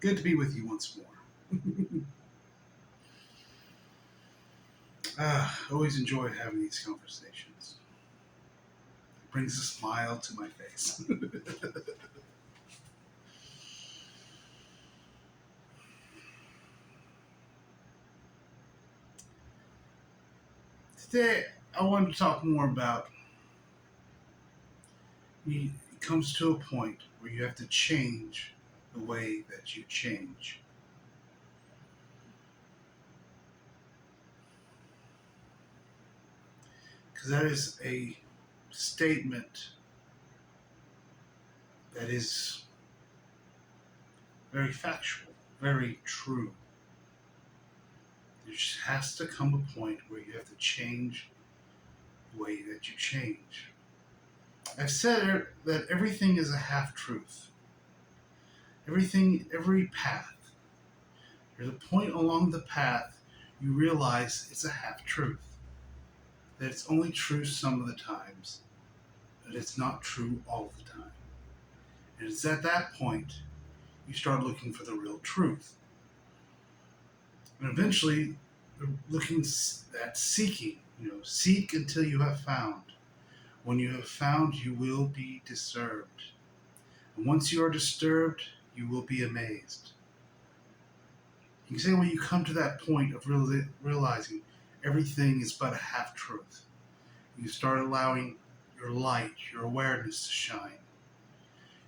Good to be with you once more. Always enjoy having these conversations. It brings a smile to my face. Today, I wanted to talk more about it comes to a point where you have to change the way that you change. Because that is a statement that is very factual, very true. There just has to come a point where you have to change the way that you change. I've said that everything is a half-truth. Every path. There's a point along the path you realize it's a half-truth. That it's only true some of the times, but it's not true all the time. And it's at that point you start looking for the real truth. And eventually, looking at seeking, seek until you have found. When you have found, you will be disturbed. And once you are disturbed, you will be amazed. You can say when you come to that point of realizing everything is but a half-truth, you start allowing your light, your awareness to shine.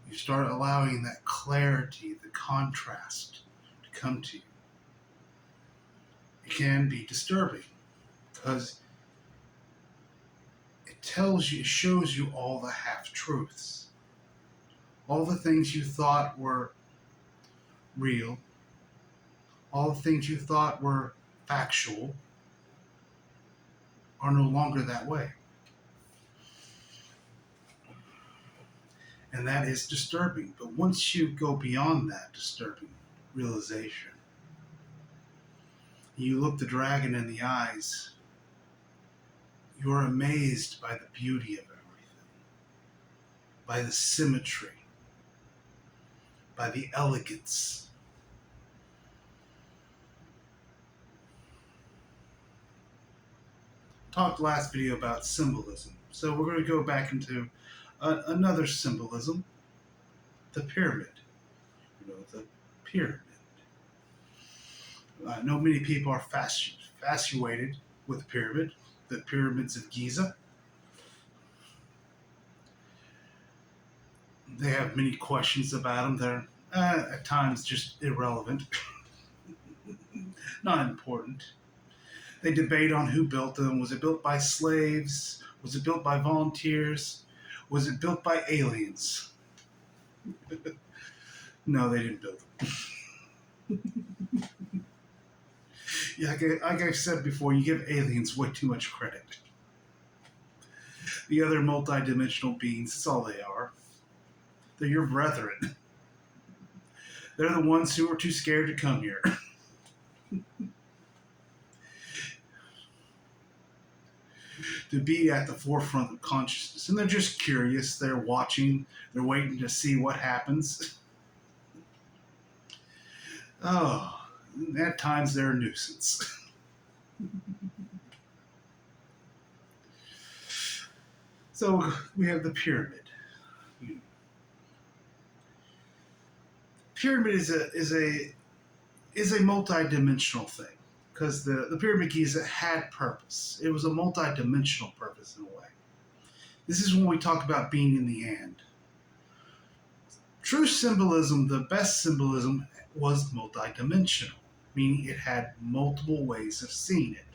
You start allowing that clarity, the contrast to come to you. It can be disturbing because it shows you all the half-truths. All the things you thought were real, all the things you thought were factual are no longer that way. And that is disturbing. But once you go beyond that disturbing realization, you look the dragon in the eyes, you are amazed by the beauty of everything, by the symmetry, by the elegance. Talked last video about symbolism. So we're going to go back into another symbolism, the pyramid. The pyramid. I know many people are fascinated with the pyramid, the pyramids of Giza. They have many questions about them. They're at times just irrelevant, not important. They debate on who built them. Was it built by slaves? Was it built by volunteers? Was it built by aliens? No, they didn't build them. Yeah, like I said before, you give aliens way too much credit. The other multidimensional beings, that's all they are. They're your brethren. They're the ones who are too scared to come here. To be at the forefront of consciousness. And they're just curious. They're watching. They're waiting to see what happens. Oh, at times they're a nuisance. So we have the pyramid. Pyramid is a multi-dimensional thing because the pyramid Giza had purpose. It was a multi-dimensional purpose in a way. This is when we talk about being in the and. True symbolism, the best symbolism, was multi-dimensional, meaning it had multiple ways of seeing it.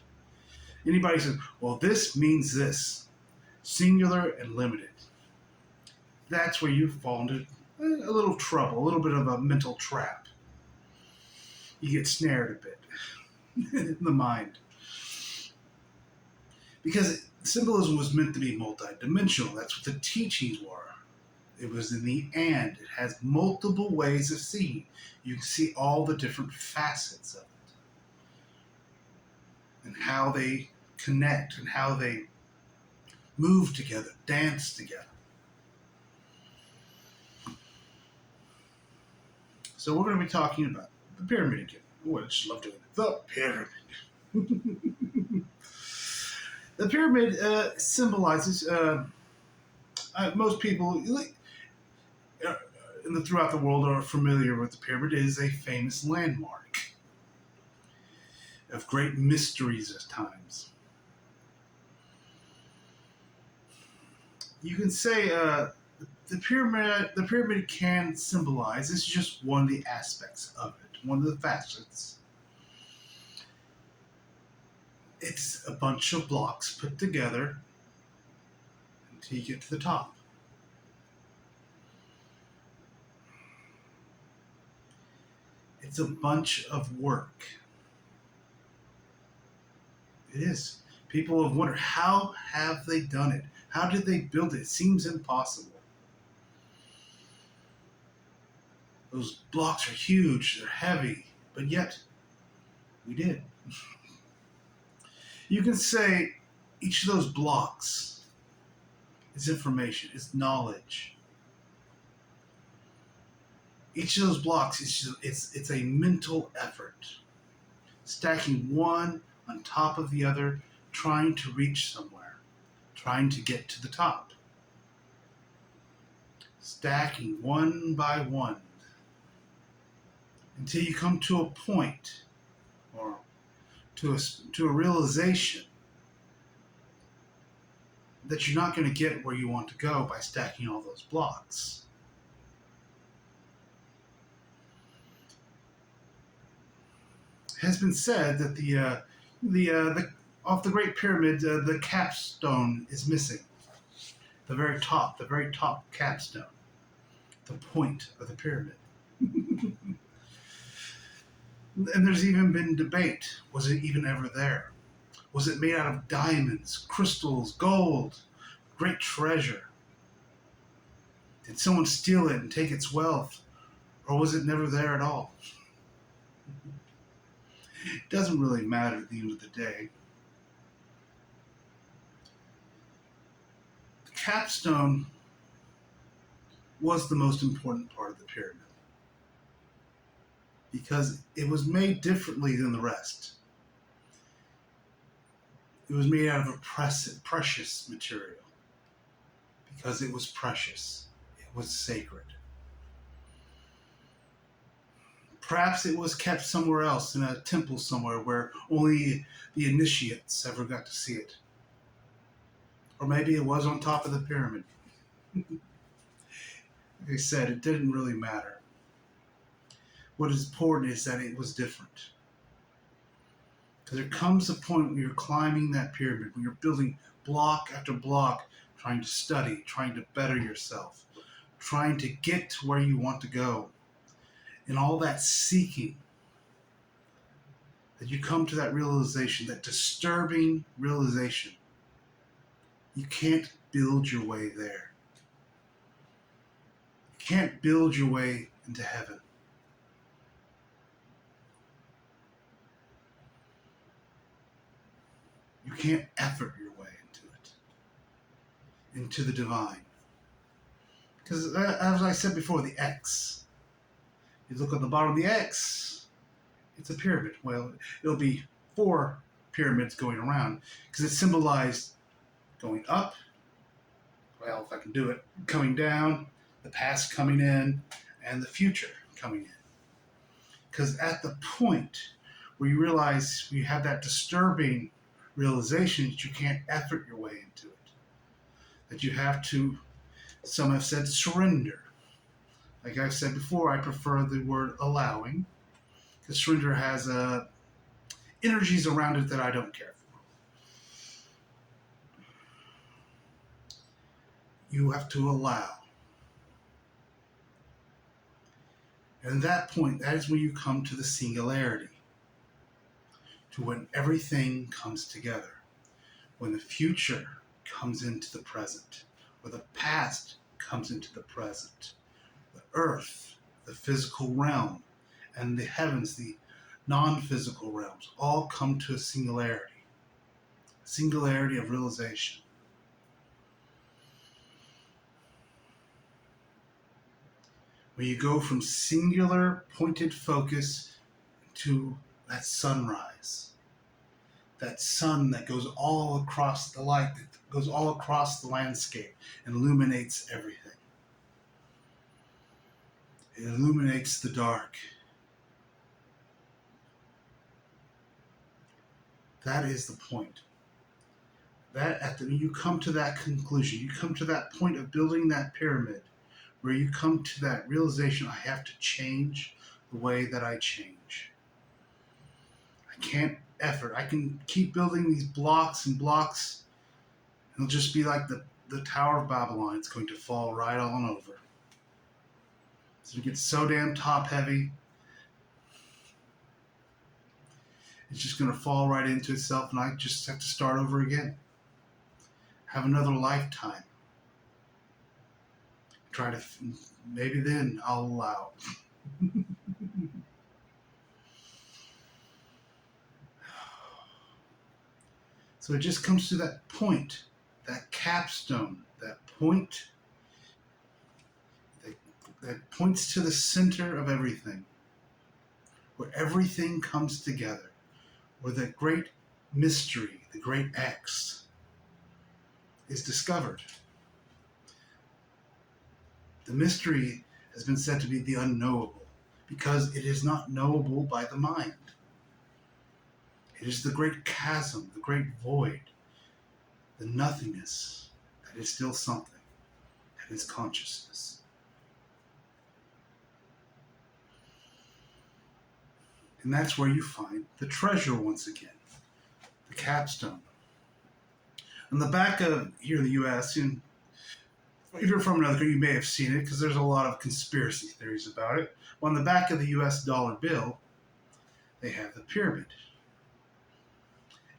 Anybody says, well, this means this, singular and limited. That's where you fall into a little trouble, a little bit of a mental trap. You get snared a bit in the mind. Because symbolism was meant to be multidimensional. That's what the teachings were. It was in the and. It has multiple ways of seeing. You can see all the different facets of it. And how they connect and how they move together, dance together. So we're going to be talking about the pyramid again. Oh, I just love doing it. The pyramid. The pyramid symbolizes, most people throughout the world are familiar with the pyramid. It is a famous landmark of great mysteries at times. You can say the pyramid can symbolize, it's just one of the aspects of it, one of the facets. It's a bunch of blocks put together until you get to the top. It's a bunch of work. It is. People have wondered, how have they done it? How did they build it? It seems impossible. Those blocks are huge, they're heavy, but yet we did. You can say each of those blocks is information, is knowledge. Each of those blocks it's a mental effort, stacking one on top of the other, trying to reach somewhere, trying to get to the top. Stacking one by one until you come to a point or to a realization that you're not going to get where you want to go by stacking all those blocks. It has been said that the off the Great Pyramid, the capstone is missing. The very top capstone, the point of the pyramid. And there's even been debate: was it even ever there? Was it made out of diamonds, crystals, gold, great treasure? Did someone steal it and take its wealth? Or was it never there at all? It doesn't really matter at the end of the day. The capstone was the most important part of the pyramid because it was made differently than the rest. It was made out of a precious material because it was precious. It was sacred. Perhaps it was kept somewhere else in a temple somewhere where only the initiates ever got to see it. Or maybe it was on top of the pyramid. Like I said, it didn't really matter. What is important is that it was different. Because there comes a point when you're climbing that pyramid, when you're building block after block, trying to study, trying to better yourself, trying to get to where you want to go. And all that seeking, that you come to that realization, that disturbing realization. You can't build your way there. You can't build your way into heaven. You can't effort your way into it, into the divine. Because as I said before, the X. You look at the bottom of the X, it's a pyramid. Well, it'll be 4 pyramids going around because it symbolized going up, well, if I can do it, coming down, the past coming in, and the future coming in. Because at the point where you realize you have that disturbing realization that you can't effort your way into it, that you have to, some have said, surrender. Like I've said before, I prefer the word allowing, because surrender has energies around it that I don't care for. You have to allow. And at that point, that is when you come to the singularity, to when everything comes together, when the future comes into the present, or the past comes into the present. The earth, the physical realm, and the heavens, the non-physical realms, all come to a singularity of realization. When you go from singular pointed focus to that sunrise, that sun that goes all across the light, that goes all across the landscape and illuminates everything. It illuminates the dark. That is the point. You come to that conclusion, you come to that point of building that pyramid, where you come to that realization, I have to change the way that I change. I can't effort. I can keep building these blocks and blocks. It'll just be like the Tower of Babylon. It's going to fall right on over. So it gets so damn top heavy, it's just going to fall right into itself, and I just have to start over again. Have another lifetime. Try to, maybe then I'll allow. So it just comes to that point, that capstone, that point that points to the center of everything, where everything comes together, where the great mystery, the great X, is discovered. The mystery has been said to be the unknowable, because it is not knowable by the mind. It is the great chasm, the great void, the nothingness that is still something, that is consciousness. And that's where you find the treasure once again, the capstone. On the back of, here in the US, and if you're from another country, you may have seen it because there's a lot of conspiracy theories about it. On the back of the US dollar bill, they have the pyramid.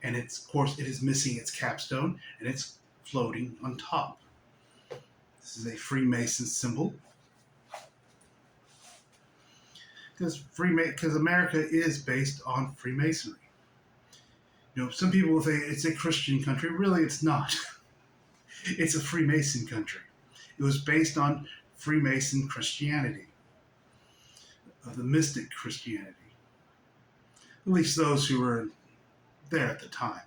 And it's, of course, it is missing its capstone, and it's floating on top. This is a Freemason symbol. Because America is based on Freemasonry. You know, some people will say it's a Christian country. Really, it's not. It's a Freemason country. It was based on Freemason Christianity, of the mystic Christianity. At least those who were there at the time.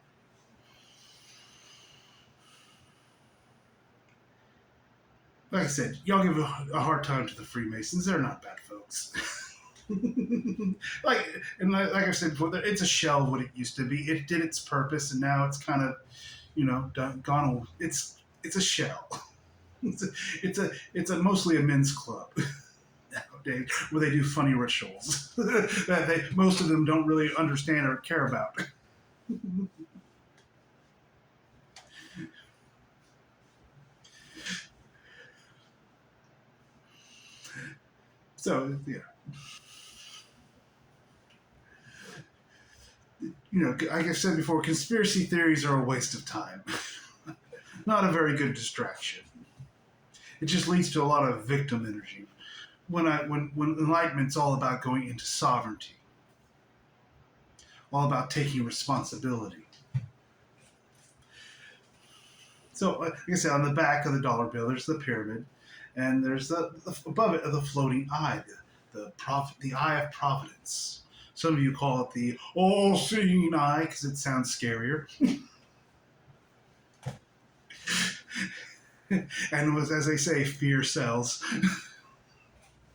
Like I said, y'all give a hard time to the Freemasons. They're not bad folks. like I said before, it's a shell of what it used to be. It did its purpose, and now it's kind of, gone. It's a shell. It's a mostly a men's club nowadays, where they do funny rituals that most of them don't really understand or care about. So yeah. Like I said before, conspiracy theories are a waste of time. Not a very good distraction. It just leads to a lot of victim energy. When Enlightenment's all about going into sovereignty, all about taking responsibility. So, like I said, on the back of the dollar bill, there's the pyramid, and there's above it the floating eye, the eye of providence. Some of you call it the all-seeing eye because it sounds scarier. And as they say, fear sells.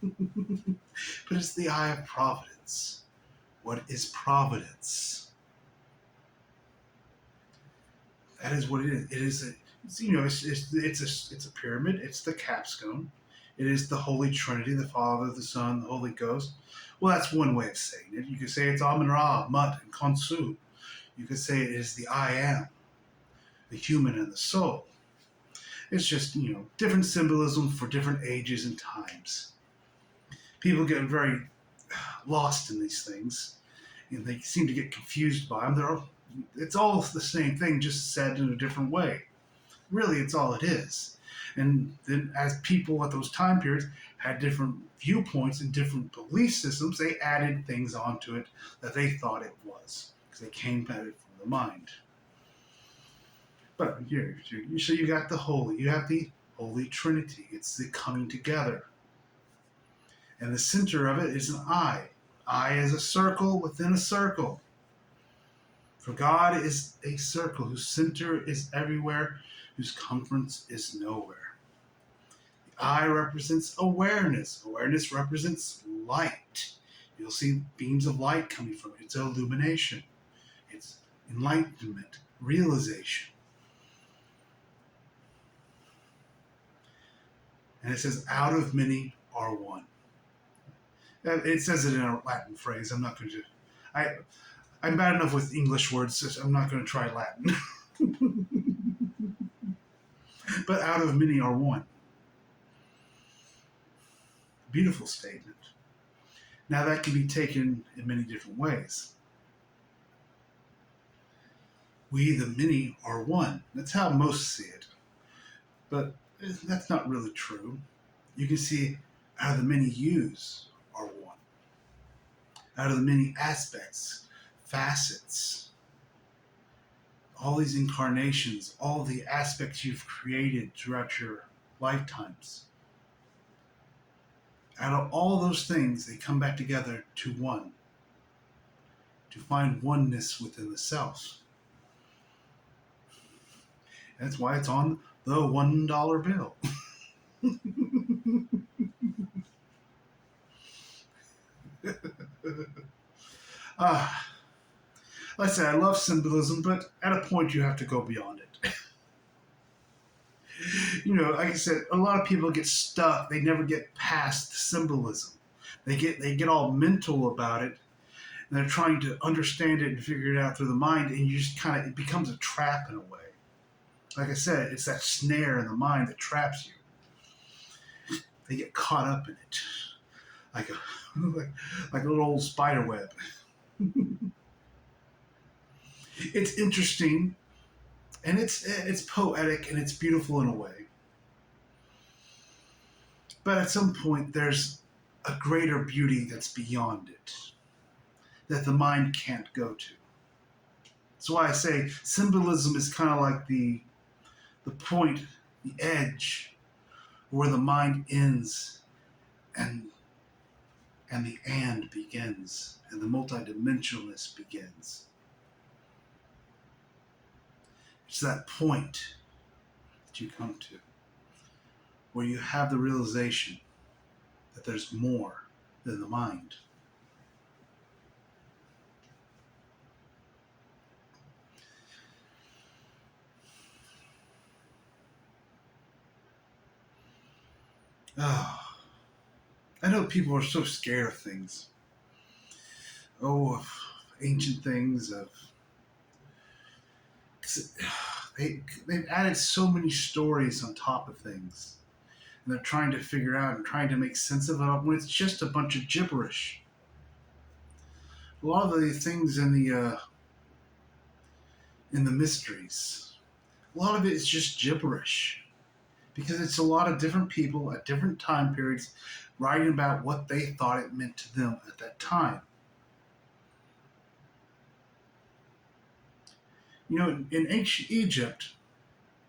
But it's the eye of providence. What is providence? That is what it is. It is it's a pyramid. It's the capstone. It is the Holy Trinity, the Father, the Son, the Holy Ghost. Well, that's one way of saying it. You could say it's Amun Ra, Mut, and Khonsu. You could say it is the I Am, the human and the soul. It's just, different symbolism for different ages and times. People get very lost in these things, and they seem to get confused by them. It's all the same thing, just said in a different way. Really, it's all it is. And then as people at those time periods had different viewpoints and different belief systems, they added things onto it that they thought it was, because they came at it from the mind. But so you got the holy, you have the Holy Trinity. It's the coming together. And the center of it is an eye. Eye is a circle within a circle. For God is a circle whose center is everywhere, whose circumference is nowhere. The eye represents awareness. Awareness represents light. You'll see beams of light coming from it. It's illumination. It's enlightenment, realization. And it says, out of many are one. It says it in a Latin phrase. I'm not going to. I'm bad enough with English words, so I'm not going to try Latin. But out of many are one. Beautiful statement. Now that can be taken in many different ways. We, the many, are one. That's how most see it. But that's not really true. You can see out of the many yous are one. Out of the many aspects, facets, all these incarnations, all the aspects you've created throughout your lifetimes. Out of all those things, they come back together to one, to find oneness within the self. That's why it's on the $1 bill. Like I said, I love symbolism, but at a point you have to go beyond it. Like I said, a lot of people get stuck. They never get past the symbolism. They get all mental about it, and they're trying to understand it and figure it out through the mind, and you just it becomes a trap in a way. Like I said, it's that snare in the mind that traps you. They get caught up in it, like a little old spider web. It's interesting, and it's poetic, and it's beautiful in a way. But at some point, there's a greater beauty that's beyond it, that the mind can't go to. That's why I say symbolism is kind of like the point, the edge, where the mind ends and the and begins, and the multidimensionalness begins. It's that point that you come to, where you have the realization that there's more than the mind. Oh, I know people are so scared of things. Of ancient things, they've added so many stories on top of things. And they're trying to figure out and trying to make sense of it all when it's just a bunch of gibberish. A lot of the things in the mysteries, a lot of it is just gibberish. Because it's a lot of different people at different time periods writing about what they thought it meant to them at that time. In ancient Egypt,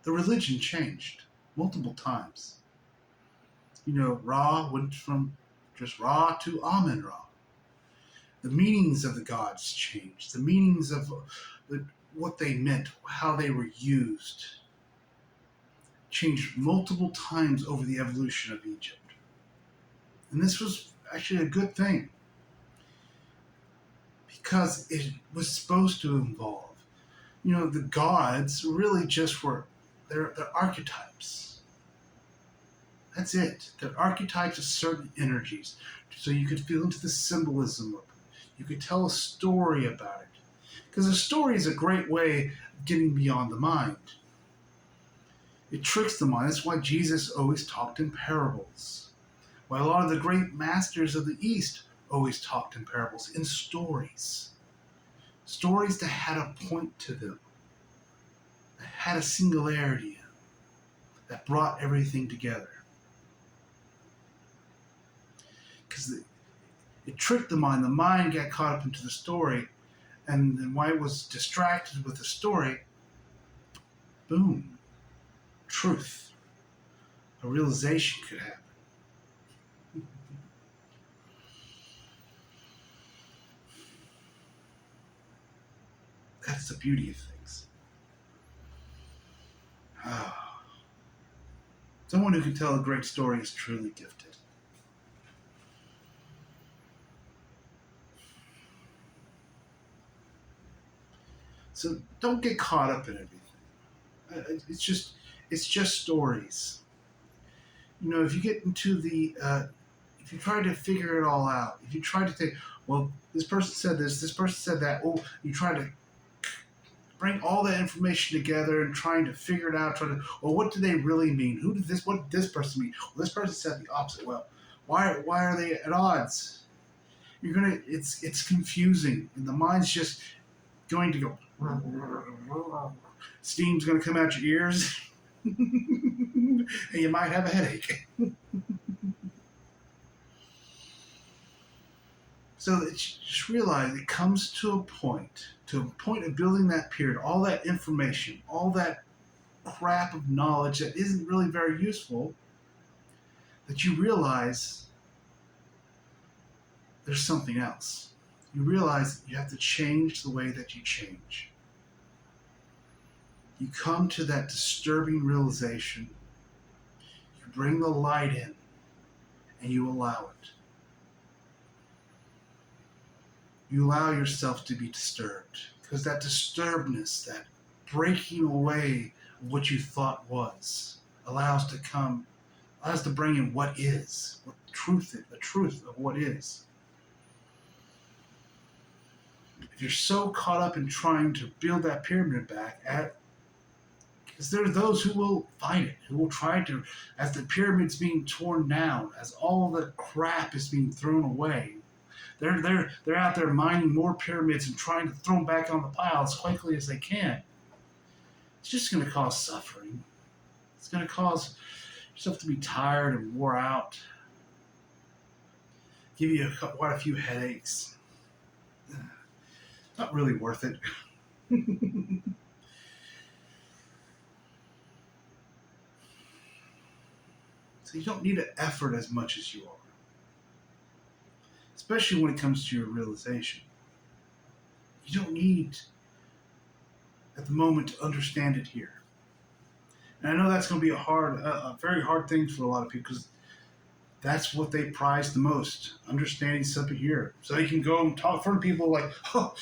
the religion changed multiple times. Ra went from just Ra to Amun-Ra. The meanings of the gods changed. The meanings of what they meant, how they were used, changed multiple times over the evolution of Egypt. And this was actually a good thing, because it was supposed to evolve. The gods really just were, they're archetypes. That's it. They're archetypes of certain energies. So you could feel into the symbolism of it. You could tell a story about it. Because a story is a great way of getting beyond the mind. It tricks the mind. That's why Jesus always talked in parables. Why a lot of the great masters of the East always talked in parables, in stories. Stories that had a point to them, that had a singularity in them, that brought everything together. Because it tricked the mind. The mind got caught up into the story, and then while it was distracted with the story, boom, truth, a realization could happen. That's the beauty of things. Someone who can tell a great story is truly gifted. So don't get caught up in everything. It's just stories. If you get into if you try to figure it all out, if you try to think, well, this person said this person said that, oh, you try to bring all that information together and trying to figure it out, well, what do they really mean? What did this person mean? Well, this person said the opposite. Well, why are they at odds? It's confusing, and the mind's just going to go. Steam's going to come out your ears, and you might have a headache. So just realize it comes to a point of building that period, all that information, all that crap of knowledge that isn't really very useful, that you realize there's something else. You realize you have to change the way that you change. You come to that disturbing realization, you bring the light in, and you allow it. You allow yourself to be disturbed, because that disturbedness, that breaking away of what you thought was, allows to bring in what is, the truth of what is. If you're so caught up in trying to build that pyramid back, because there are those who will fight it, who will try to, as the pyramid's being torn down, as all the crap is being thrown away, they're out there mining more pyramids and trying to throw them back on the pile as quickly as they can. It's just going to cause suffering. It's going to cause yourself to be tired and wore out. Give you quite a few headaches. Not really worth it. So you don't need to effort as much as you are. Especially when it comes to your realization. You don't need, at the moment, to understand it here. And I know that's going to be a very hard thing for a lot of people, because that's what they prize the most, understanding something here. So you can go and talk in front of people like, oh,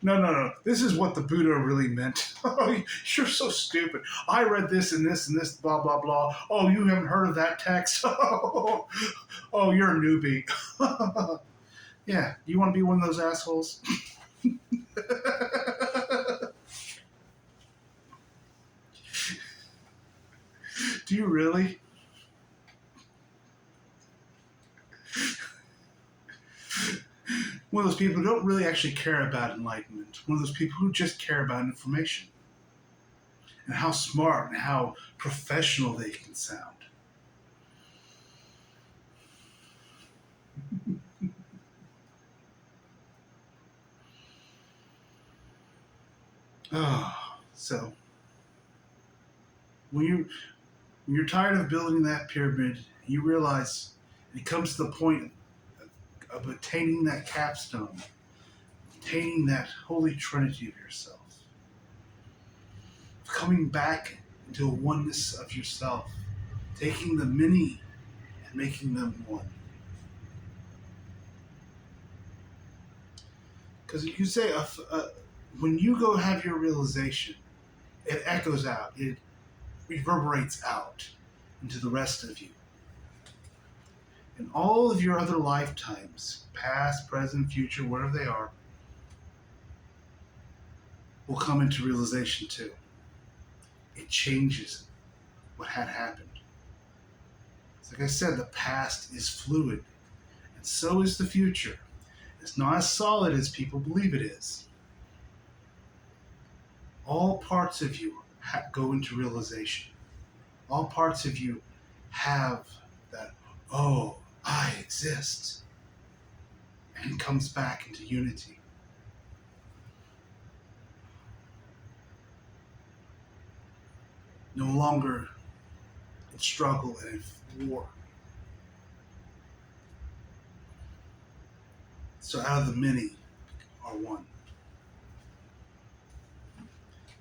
no, this is what the Buddha really meant. You're so stupid. I read this and this and this, blah, blah, blah. Oh, you haven't heard of that text? Oh, you're a newbie. Yeah, do you want to be one of those assholes? Do you really? One of those people who don't really actually care about enlightenment. One of those people who just care about information. And how smart and how professional they can sound. So when you're tired of building that pyramid, you realize it comes to the point of attaining that capstone, attaining that holy trinity of yourself, coming back into a oneness of yourself, taking the many and making them one. Because you say, when you go have your realization, it echoes out, it reverberates out into the rest of you. And all of your other lifetimes, past, present, future, whatever they are, will come into realization too. It changes what had happened. Like I said, the past is fluid, and so is the future. It's not as solid as people believe it is. All parts of you go into realization. All parts of you have that, oh, I exist, and comes back into unity. No longer in struggle and in war. So out of the many are one.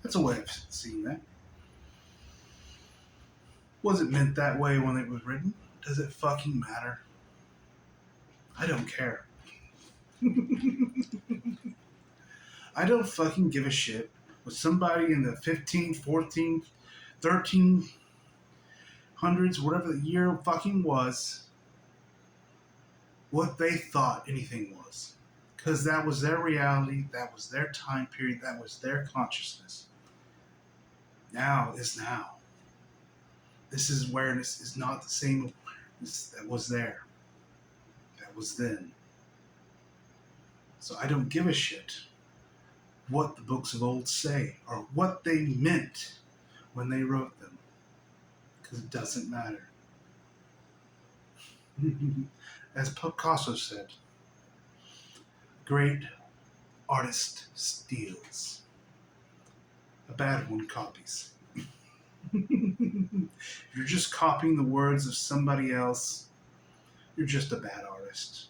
That's a way of seeing that. Was it meant that way when it was written? Does it fucking matter? I don't care. I don't fucking give a shit what somebody in the 15, 14, 1300s, whatever the year fucking was, what they thought anything was. Because that was their reality, that was their time period, that was their consciousness. Now is now. This is awareness is not the same awareness that was there. That was then. So I don't give a shit what the books of old say or what they meant when they wrote them. Because it doesn't matter. As Picasso said, great artist steals. A bad one copies. If you're just copying the words of somebody else, you're just a bad artist.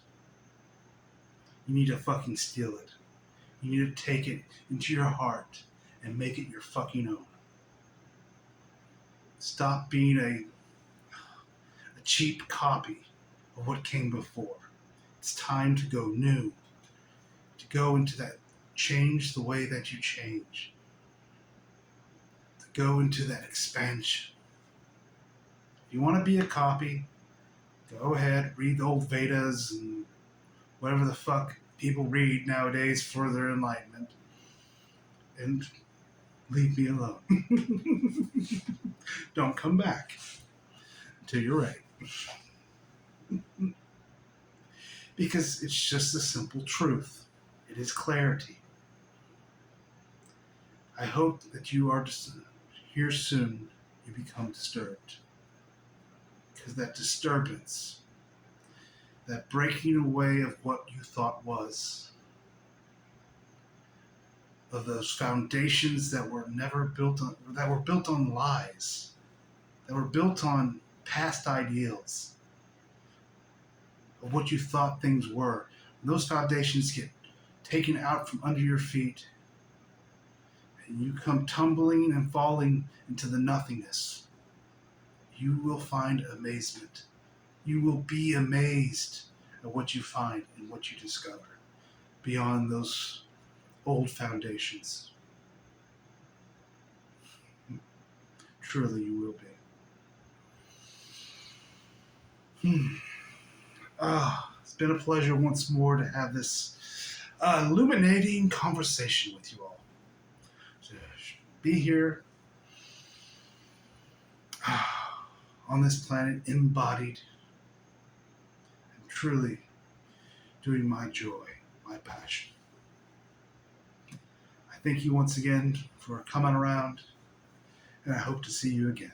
You need to fucking steal it. You need to take it into your heart and make it your fucking own. Stop being a cheap copy of what came before. It's time to go new. To go into that, change the way that you change. To go into that expansion. If you want to be a copy, go ahead, read the old Vedas and whatever the fuck people read nowadays for their enlightenment. And leave me alone. Don't come back until you're ready. Because it's just a simple truth. It is clarity. I hope that you are here soon you become disturbed. Because that disturbance, that breaking away of what you thought was, of those foundations that were never built on, that were built on lies, that were built on past ideals of what you thought things were. When those foundations get taken out from under your feet and you come tumbling and falling into the nothingness, you will find amazement. You will be amazed at what you find and what you discover beyond those old foundations. Truly, you will be. It's been a pleasure once more to have this illuminating conversation with you all. To be here on this planet, embodied, and truly doing my joy, my passion. I thank you once again for coming around, and I hope to see you again.